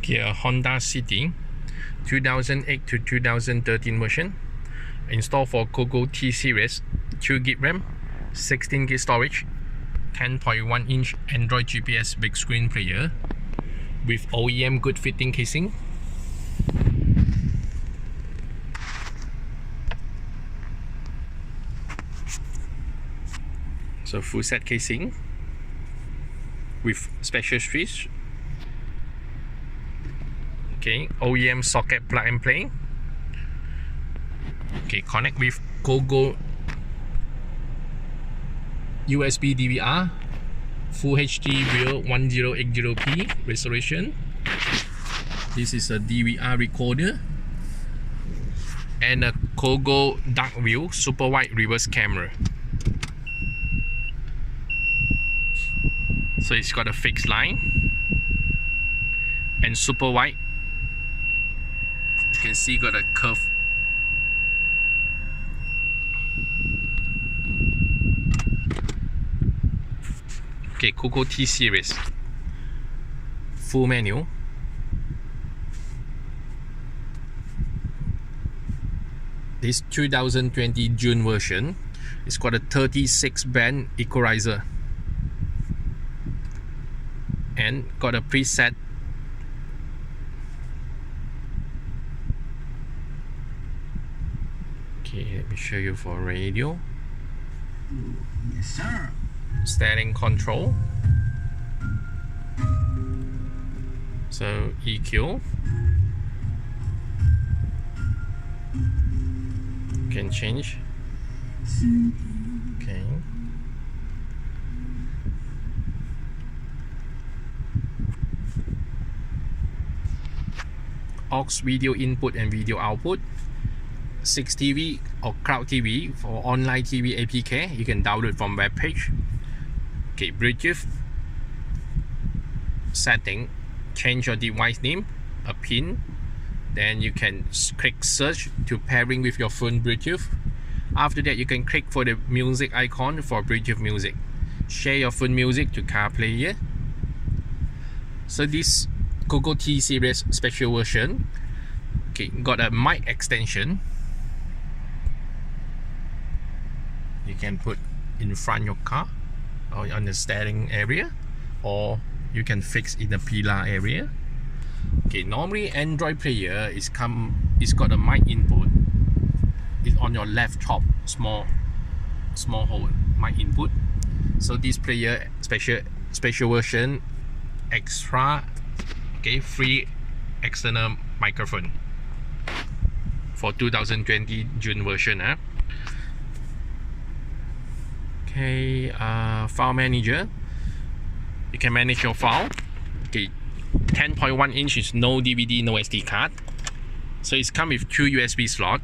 Okay, a Honda City 2008 to 2013 version. Installed for Cogoo T Series, 2GB RAM, 16GB storage, 10.1 inch Android GPS big screen player with OEM good fitting casing. So full set casing with special strips. Okay, OEM socket plug and play. Okay, connect with Cogoo USB DVR, Full HD real 1080p resolution. This is a DVR recorder and a Cogoo darkview super wide reverse camera. So it's got a fixed line and super wide. You can see got a curve. Okay, Cogoo T Series full menu. This 2020 June version. It's got a 36 band equalizer and got a preset okay, let me show you for radio. Yes, sir. Steering control, so EQ, can change. Okay, aux video input and video output, 6 TV or Cloud TV for online TV APK. You can download from web page. Okay, Bluetooth setting, change your device name, a pin, then you can click search to pairing with your phone Bluetooth. After that, you can click for the music icon for Bluetooth music. Share your phone music to car player. So this Cogoo T Series special version, okay, got a mic extension. You can put in front of your car or on the steering area, or you can fix in the pillar area. Okay, normally Android player is got a mic input. It's on your left top, small hole mic input. So this player special version extra, okay, free external microphone for 2020 June version. Okay, file manager. You can manage your file. Okay, 10.1 inch is no DVD, no SD card. So it's come with 2 USB slot.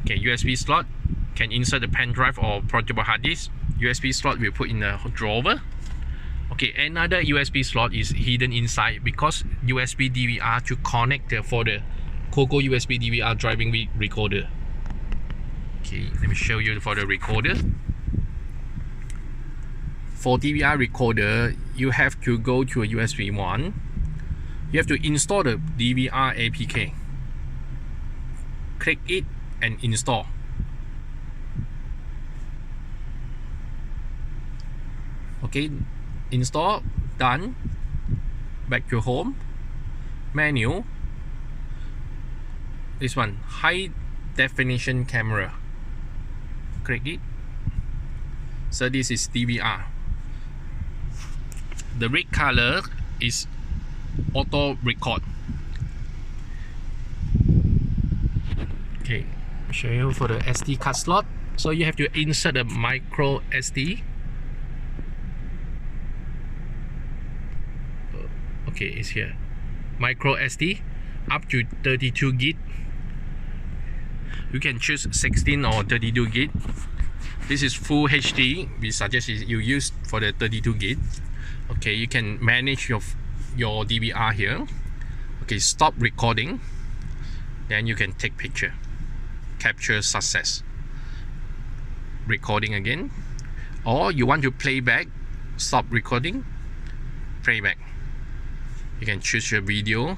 Okay, USB slot can insert the pen drive or portable hard disk. USB slot we put in the drawer. Okay, another USB slot is hidden inside because USB DVR to connect for the Cogoo USB DVR driving recorder. Okay, let me show you for the recorder. For DVR recorder, you have to go to a USB 1. You have to install the DVR APK. Click it and install. Okay, install, done. Back to home. Menu. This one, high definition camera. Click it. So this is DVR. The red color is auto record. Okay, show you for the SD card slot. So you have to insert a micro SD. Okay, it's here. Micro SD up to 32GB. You can choose 16 or 32GB. This is full HD. We suggest you use for the 32GB. Okay, you can manage your DVR here. Okay, stop recording. Then you can take picture. Capture success. Recording again. Or you want to play back. Stop recording. Playback. You can choose your video.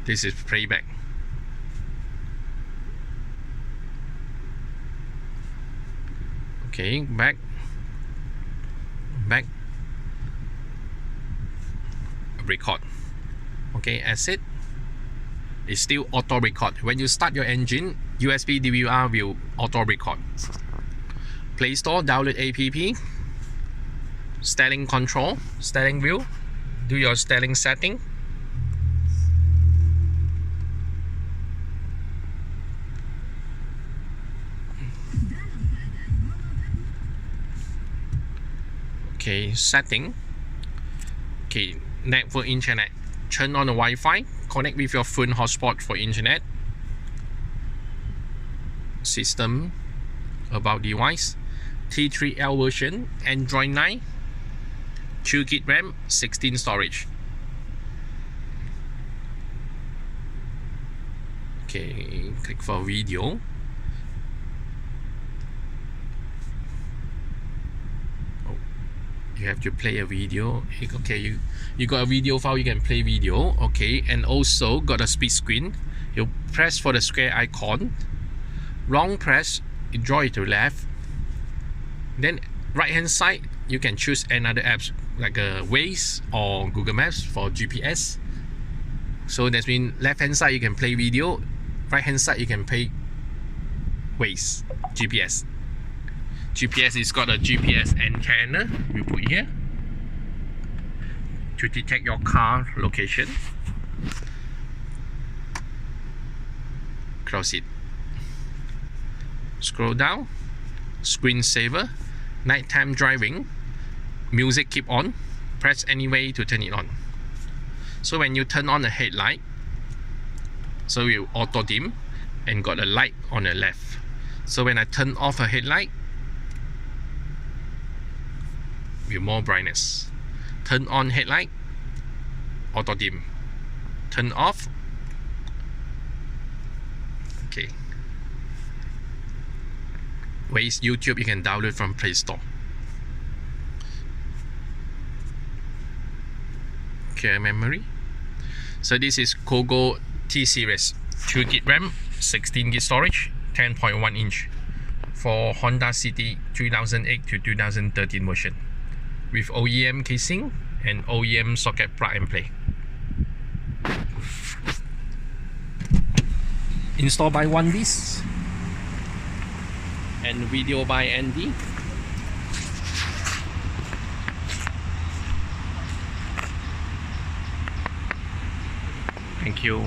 This is playback. Okay, back, record. Okay, as it's still auto record. When you start your engine, USB DVR will auto record. Play Store, download app. Steering control, steering wheel, do your steering setting. Okay, setting. Okay, network internet. Turn on the Wi-Fi. Connect with your phone hotspot for internet. System, about device. T3L version, Android 9. 2 GB RAM, 16 storage. Okay, click for video. You have to play a video. Okay, you got a video file, you can play video. Okay, and also got a split screen. You press for the square icon. Long press, you draw it to left. Then right hand side, you can choose another apps like Waze or Google Maps for GPS. So that means left hand side you can play video, right hand side you can play Waze, GPS. GPS is got a GPS antenna you put here to detect your car location. Close it. Scroll down. Screensaver. Nighttime driving. Music keep on. Press anyway to turn it on. So when you turn on the headlight, so you auto dim and got a light on the left. So when I turn off a headlight, with more brightness. Turn on headlight, auto dim. Turn off. Okay. Waze, YouTube you can download from Play Store. Okay, memory. So this is Cogoo T Series, 2 GB RAM, 16 GB storage, 10.1 inch for Honda City 2008 to 2013 version with OEM casing and OEM socket plug and play. Installed by One Disc and video by Andy. Thank you.